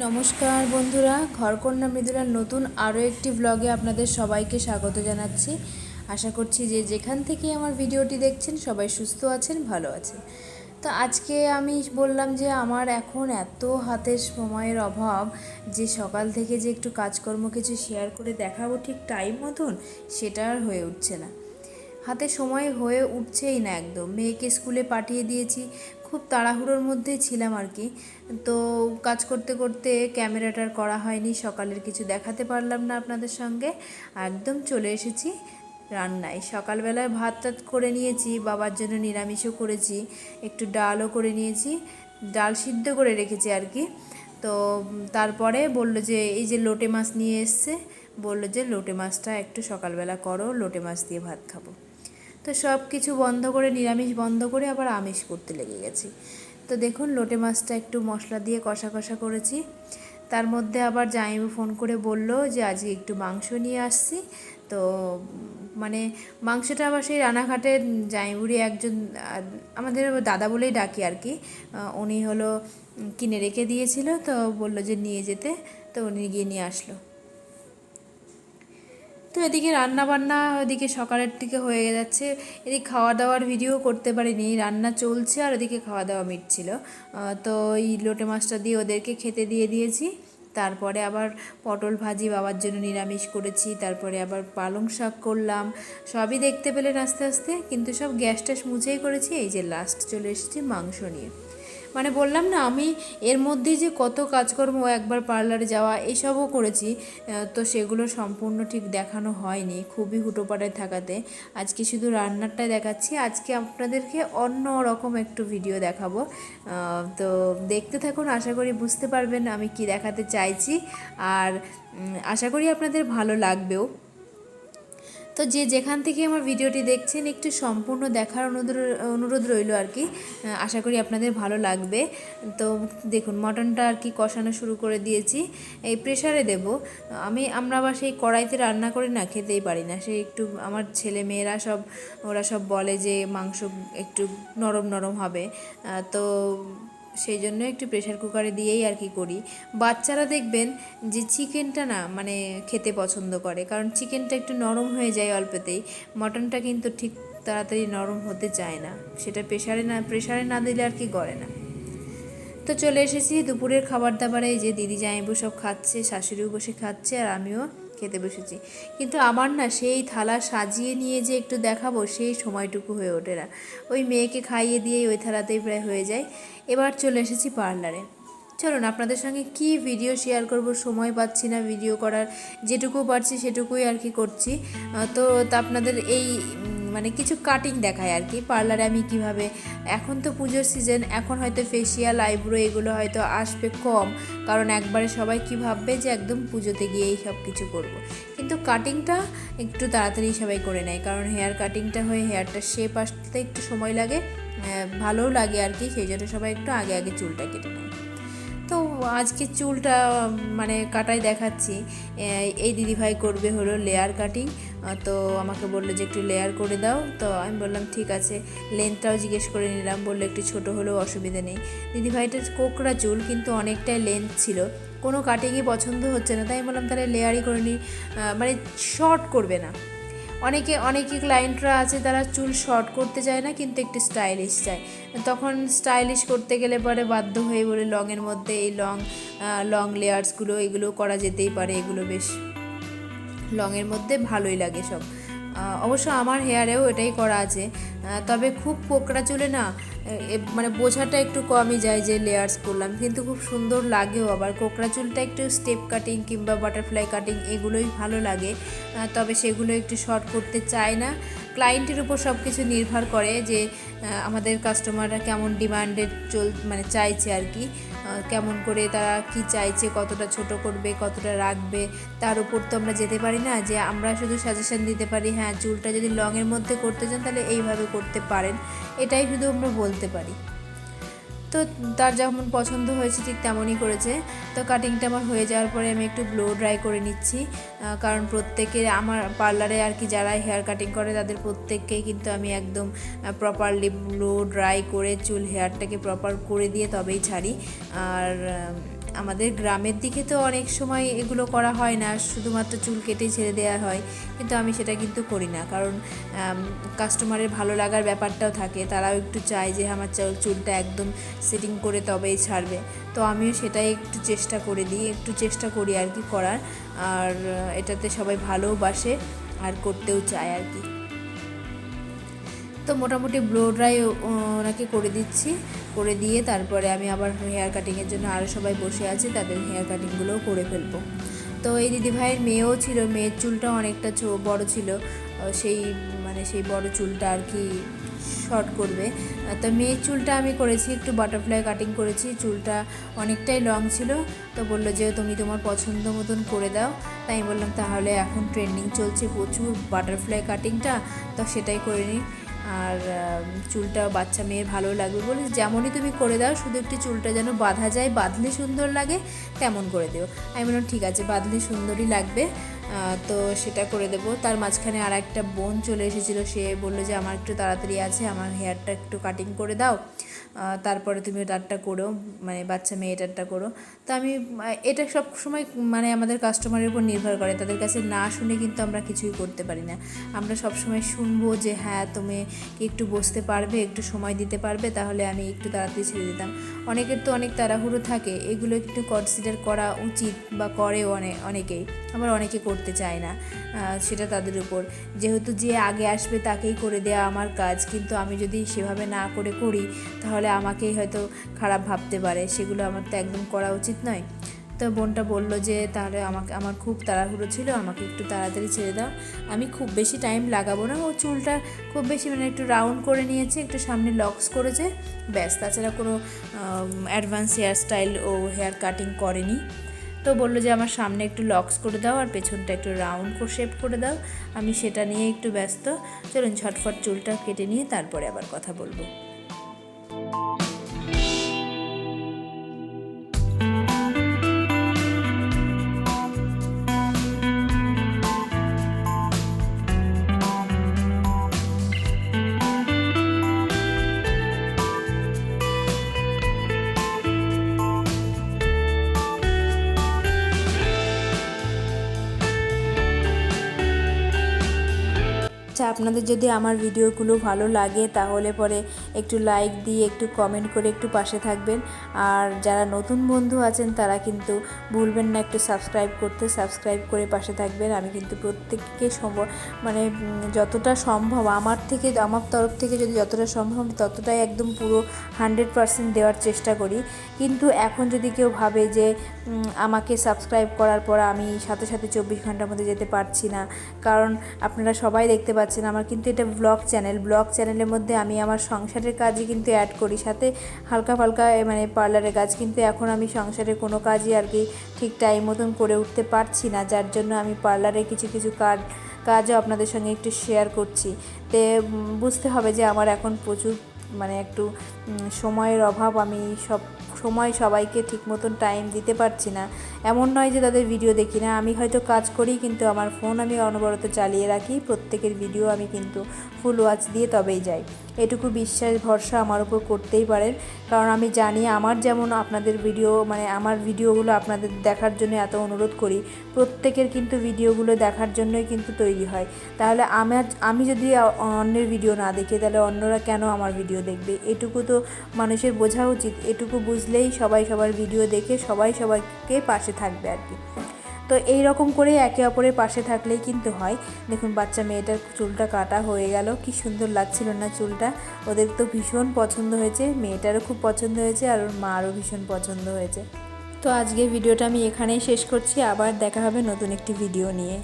নমস্কার বন্ধুরা, ঘরকন্যা মৃদুলার নতুন আরও একটি ব্লগে আপনাদের সবাইকে স্বাগত জানাচ্ছি। আশা করছি যে যেখান থেকে আমার ভিডিওটি দেখছেন সবাই সুস্থ আছেন, ভালো আছেন। তো আজকে আমি বললাম যে আমার এখন এত হাতের সময়ের অভাব যে সকাল থেকে যে একটু কাজকর্ম কিছু শেয়ার করে দেখাবো ঠিক টাইম মতন, সেটা আর হয়ে উঠছে না। হাতে সময় হয়ে উঠছেই না একদম। মেয়েকে স্কুলে পাঠিয়ে দিয়েছি, খুব তাড়াহুড়োর মধ্যেই ছিলাম আর কি। তো কাজ করতে করতে ক্যামেরাটার করা হয়নি, সকালের কিছু দেখাতে পারলাম না আপনাদের সঙ্গে। একদম চলে এসেছি রান্নায়। সকালবেলায় ভাত টাত করে নিয়েছি, বাবার জন্য নিরামিষও করেছি, একটু ডালও করে নিয়েছি, ডাল সিদ্ধ করে রেখেছি আর কি। তো তারপরে বললো যে এই যে লোটে মাছ নিয়ে এসছে, বললো যে লোটে মাছটা একটু সকালবেলা করো, লোটে মাছ দিয়ে ভাত খাবো। তো সব কিছু বন্ধ করে, নিরামিষ বন্ধ করে আবার আমিষ করতে লেগে গেছি। তো দেখুন লোটে মাছটা একটু মশলা দিয়ে কষা কষা করেছি। তার মধ্যে আবার জামাইবাবু ফোন করে বলল যে আজকে একটু মাংস নিয়ে আসছি। তো মানে মাংসটা আবার সেই রানাঘাটের জামাইবাবুরই একজন, আমাদের দাদা বলেই ডাকি আর কি, উনি হলো কিনে রেখে দিয়েছিল। তো বলল যে নিয়ে যেতে, তো উনি গিয়ে নিয়ে আসলো। তো এদিকে রান্না বান্না ওদিকে সকালের দিকে হয়ে যাচ্ছে, এদিকে খাওয়া দাওয়ার ভিডিও করতে পারিনি, রান্না চলছে আর ওদিকে খাওয়া দাওয়া মিটছিল। তো এই লোটে মাছটা দিয়ে ওদেরকে খেতে দিয়ে দিয়েছি। তারপরে আবার পটল ভাজি বাবার জন্য নিরামিষ করেছি, তারপরে আবার পালং শাক করলাম। সবই দেখতে পেলেন আস্তে আস্তে, কিন্তু সব গ্যাস ট্যাস মুছেই করেছি। এই যে লাস্ট চলে এসেছি মাংস নিয়ে। মানে বললাম না আমি এর মধ্যেই যে কত কাজকর্ম, একবার পার্লারে যাওয়া এইসবও করেছি, তো সেগুলো সম্পূর্ণ ঠিক দেখানো হয়নি, খুবই হুটোপাটায় থাকাতে। আজকে শুধু রান্নারটাই দেখাচ্ছি। আজকে আপনাদেরকে অন্য রকম একটু ভিডিও দেখাবো, তো দেখতে থাকুন, আশা করি বুঝতে পারবেন আমি কি দেখাতে চাইছি। আর আশা করি আপনাদের ভালো লাগবেও। তো যে যেখান থেকে আমার ভিডিওটি দেখছেন একটু সম্পূর্ণ দেখার অনুরোধ রইল আর কি। আশা করি আপনাদের ভালো লাগবে। তো দেখুন মটনটা আর কি কষানো শুরু করে দিয়েছি, এই প্রেসারে দেব। আমরা আবার সেই কড়াইতে রান্না করে না খেতেই পারি না, সেই একটু আমার ছেলে মেয়েরা সব, ওরা সব বলে যে মাংস একটু নরম নরম হবে। তো সেই জন্য একটু প্রেশার কুকারে দিয়েই আর কি করি। বাচ্চারা দেখবেন যে চিকেনটা না মানে খেতে পছন্দ করে, কারণ চিকেনটা একটু নরম হয়ে যায় অল্পতেই। মটনটা কিন্তু ঠিক তাড়াতাড়ি নরম হতে চায় না, সেটা প্রেশারে না দিলে আর কি করে না। তো চলে এসেছি দুপুরের খাবার দাবারে। এই যে দিদি জামাইবু সব খাচ্ছে, শাশুড়িও বসে খাচ্ছে, আর আমিও খেতে বসেছি। কিন্তু আমার না সেই থালা সাজিয়ে নিয়ে যে একটু দেখাবো সেই সময়টুকু হয়ে ওঠে না। ওই মেয়েকে খাইয়ে দিয়েই ওই থালাতেই প্রায় হয়ে যায়। এবার চলে এসেছি পার্লারে। চলুন আপনাদের সঙ্গে কি ভিডিও শেয়ার করব, সময় পাচ্ছি না ভিডিও করার, যেটুকু পারছি সেটুকুই আর কি করছি। তো আপনাদের এই মানে কিছু কাটিং দেখায় আর কি পার্লারে আমি কিভাবে। এখন তো পুজোর সিজন, এখন হয়তো ফেসিয়াল আইব্রো এগুলো হয়তো আসবে কম, কারণ একবারে সবাই কি ভাববে যে একদম পুজোতে গিয়েই সব কিছু করব। কিন্তু কাটিংটা একটু তাড়াতাড়ি সবাই করে নেয়, কারণ হেয়ার কাটিংটা হয়ে হেয়ারটা শেপ আসতে একটু সময় লাগে, ভালোও লাগে আর কি, সেই জন্য সবাই একটু আগে আগে চুলটা কেটে নেয়। তো আজকে চুলটা মানে কাটাই দেখাচ্ছি। এই দিদিভাই করবে হলো লেয়ার কাটিং। তো আমাকে বললো যে একটু লেয়ার করে দাও, তো আমি বললাম ঠিক আছে। লেন্থটাও জিজ্ঞেস করে নিলাম, বললো একটু ছোটো হলেও অসুবিধা নেই। দিদিভাইটার কোকড়া চুল, কিন্তু অনেকটাই লেন্থ ছিল, কোনো কাটিংই পছন্দ হচ্ছে না, তাই বললাম তাহলে লেয়ারই করে নিই, মানে শর্ট করবে না। অনেকে ক্লায়েন্টরা আছে তারা চুল শর্ট করতে চায় না, কিন্তু একটু স্টাইলিশ চায়। তখন স্টাইলিশ করতে গেলে পরে বাধ্য হয়ে বলে লংয়ের মধ্যে এই লং লেয়ার্সগুলো এগুলো করা যেতেই পারে, এগুলো বেশ লংয়ের মধ্যে ভালোই লাগে সব। অবশ্য আমার হেয়ারেও এটাই করা আছে, তবে খুব কোকড়া চুলে না মানে বোঝাটা একটু কমই যায় যে লেয়ার্স করলাম, কিন্তু খুব সুন্দর লাগেও। আবার কোকড়া চুলটা একটু স্টেপ কাটিং কিংবা বাটারফ্লাই কাটিং এগুলোই ভালো লাগে, তবে সেগুলো একটু শর্ট করতে চায় না। ক্লায়েন্টের উপর সব কিছু নির্ভর করে যে আমাদের কাস্টমাররা কেমন ডিমান্ডেড মানে চাইছে আর কি, কেমন করে তারা কি চাইছে, কতটা ছোট করবে কতটা রাখবে, তার উপর তো আমরা যেতে পারি না যে আমরা শুধু সাজেশন দিতে পারি হ্যাঁ চুলটা যদি লংয়ের মধ্যে করতে চান তাহলে এইভাবে করতে পারেন, এটাই শুধু আমরা বলতে পারি। তো তার যেমন পছন্দ হয়েছে ঠিক তেমনই করেছে। তো কাটিংটা আমার হয়ে যাওয়ার পরে আমি একটু ব্লো ড্রাই করে নিচ্ছি, কারণ প্রত্যেকের আমার পার্লারে আর কি যারা হেয়ার কাটিং করে তাদের প্রত্যেককেই কিন্তু আমি একদম প্রপারলি ব্লো ড্রাই করে চুল হেয়ারটাকে প্রপার করে দিয়ে তবেই ছাড়ি। আর আমাদের গ্রামের দিকে তো অনেক সময় এগুলো করা হয় না, শুধুমাত্র চুল কেটেই ছেড়ে দেওয়া হয়, কিন্তু আমি সেটা কিন্তু করি না, কারণ কাস্টমারের ভালো লাগার ব্যাপারটাও থাকে, তারাও একটু চায় যে আমার চুলটা একদম সেটিং করে তবেই ছাড়বে। তো আমিও সেটাই একটু চেষ্টা করে দিই, একটু চেষ্টা করি আর কি করার, আর এটাতে সবাই ভালোবাসে আর করতেও চায় আর কি। তো মোটামুটি ব্লো ড্রাই ওনাকে করে দিচ্ছি, করে দিয়ে তারপরে আমি আবার হেয়ার কাটিংয়ের জন্য আরও সবাই বসে আছে, তাদের হেয়ার কাটিংগুলোও করে ফেলবো। তো এই দিদিভাইয়ের মেয়েও ছিল, মেয়ের চুলটা অনেকটা বড় ছিল, সেই বড় চুলটা আর কি শর্ট করবে। তো মেয়ের চুলটা আমি করেছি একটু বাটারফ্লাই কাটিং করেছি, চুলটা অনেকটাই লং ছিল। তো বললো যে তুমি তোমার পছন্দ মতন করে দাও, তাই আমি বললাম তাহলে এখন ট্রেন্ডিং চলছে প্রচুর বাটারফ্লাই কাটিংটা, তো সেটাই করে নিই। আর চুলটা বাচ্চা মেয়ের ভালো লাগবে বলে যেমনই তুমি করে দাও, শুধু একটু চুলটা যেন বাঁধা যায়, বাঁধলে সুন্দর লাগে তেমন করে দিও। আমি বললাম ঠিক আছে, বাঁধলে সুন্দরই লাগবে, তো সেটা করে দেবো। তার মাঝখানে আর একটা বোন চলে এসেছিলো, সে বললো যে আমার একটু তাড়াতাড়ি আছে, আমার হেয়ারটা একটু কাটিং করে দাও, তারপরে তুমি তারটা করো, মানে বাচ্চা মেয়েটারটা করো। তো আমি এটা সব সময় মানে আমাদের কাস্টমারের উপর নির্ভর করে, তাদের কাছে না শুনে কিন্তু আমরা কিছুই করতে পারি না। আমরা সব সময় শুনবো যে হ্যাঁ তুমি কি একটু বসতে পারবে, একটু সময় দিতে পারবে, তাহলে আমি একটু তাড়াতাড়ি ছেড়ে দিতাম। অনেকের তো অনেক তাড়াহুড়ো থাকে, এগুলো একটু কনসিডার করা উচিত, বা করেও অনেকেই, আবার অনেকে করতে চায় না, সেটা তাদের উপর। যেহেতু যে আগে আসবে তাকেই করে দেওয়া আমার কাজ, কিন্তু আমি যদি সেভাবে না করে করি তাহলে আমাকেই হয়তো খারাপ ভাবতে পারে, সেগুলো আমার তো একদম করা উচিত নয়। তো বোনটা বললো যে তাহলে আমার খুব তাড়াহুড়ো ছিল, আমাকে একটু তাড়াতাড়ি ছেড়ে দাও, আমি খুব বেশি টাইম লাগাবো না। ও চুলটা খুব বেশি মানে একটু রাউন্ড করে নিয়েছে, একটু সামনে লক্স করেছে, ব্যাস, তাছাড়া কোনো অ্যাডভান্স হেয়ার স্টাইল ও হেয়ার কাটিং করেনি। তো বললো যে আমার সামনে একটু লক্স করে দাও আর পেছনটা একটু রাউন্ড শেপ করে দাও, আমি সেটা নিয়ে একটু ব্যস্ত। চলুন ঝটফট চুলটা কেটে নিয়ে তারপরে আবার কথা বলবো। আচ্ছা, আপনাদের যদি আমার ভিডিওগুলো ভালো লাগে তাহলে পরে একটু লাইক দিয়ে একটু কমেন্ট করে একটু পাশে থাকবেন। আর যারা নতুন বন্ধু আছেন তারা কিন্তু ভুলবেন না একটু সাবস্ক্রাইব করতে, সাবস্ক্রাইব করে পাশে থাকবেন। আমি কিন্তু প্রত্যেককে মানে যতটা সম্ভব আমার তরফ থেকে যদি যতটা সম্ভব ততটাই একদম পুরো 100% দেওয়ার চেষ্টা করি। কিন্তু এখন যদি কেউ ভাবে যে আমাকে সাবস্ক্রাইব করার পর আমি সাথে সাথে 24 ঘন্টার মধ্যে যেতে পারছি না, কারণ আপনারা সবাই দেখতে পাচ্ছেন আমার কিন্তু এটা ব্লগ চ্যানেলের মধ্যে আমি আমার সংসারের কাজই কিন্তু অ্যাড করি, সাথে হালকা ফালকা মানে পার্লারের কাজ, কিন্তু এখন আমি সংসারের কোনো কাজই আর কি ঠিক টাইম মতন করে উঠতে পারছি না, যার জন্য আমি পার্লারে কিছু কাজও আপনাদের সঙ্গে একটু শেয়ার করছি। তে বুঝতে হবে যে আমার এখন প্রচুর মানে একটু সময়ের অভাব, আমি সবাইকে ঠিক মতন টাইম দিতে পারছি না। এমন নয় যে তাদের ভিডিও দেখি না, আমি হয়তো কাজ করি কিন্তু আমার ফোন আমি অনবরত চালিয়ে রাখি, প্রত্যেকের ভিডিও আমি কিন্তু ফুল ওয়াচ দিয়ে তবেই যাই। এটুকু বিশ্বাস ভরসা আমার উপর করতেই পারেন, কারণ আমি জানি আমার যেমন আপনাদের ভিডিও মানে আমার ভিডিওগুলো আপনাদের দেখার জন্য এত অনুরোধ করি, প্রত্যেকের কিন্তু ভিডিওগুলো দেখার জন্যই কিন্তু তৈরি হয়। তাহলে আমি যদি অন্যের ভিডিও না দেখি তাহলে অন্যরা কেন আমার ভিডিও দেখবে? এটুকু তো মানুষের বোঝা উচিত, এটুকু বুঝলেই সবাই সবার ভিডিও দেখে সবাইকে পাশে থাকবে আর কি। তো এই রকম করে একে অপরের পাশে থাকলেই কিন্তু হয়। দেখুন বাচ্চা মেয়েটার চুলটা কাটা হয়ে গেল, কি সুন্দর লাগছিল না চুলটা? ওদের তো ভীষণ পছন্দ হয়েছে, মেয়েটারও খুব পছন্দ হয়েছে আর ওর মারও ভীষণ পছন্দ হয়েছে। তো আজকের ভিডিওটা আমি এখানেই শেষ করছি, আবার দেখা হবে নতুন একটি ভিডিও নিয়ে।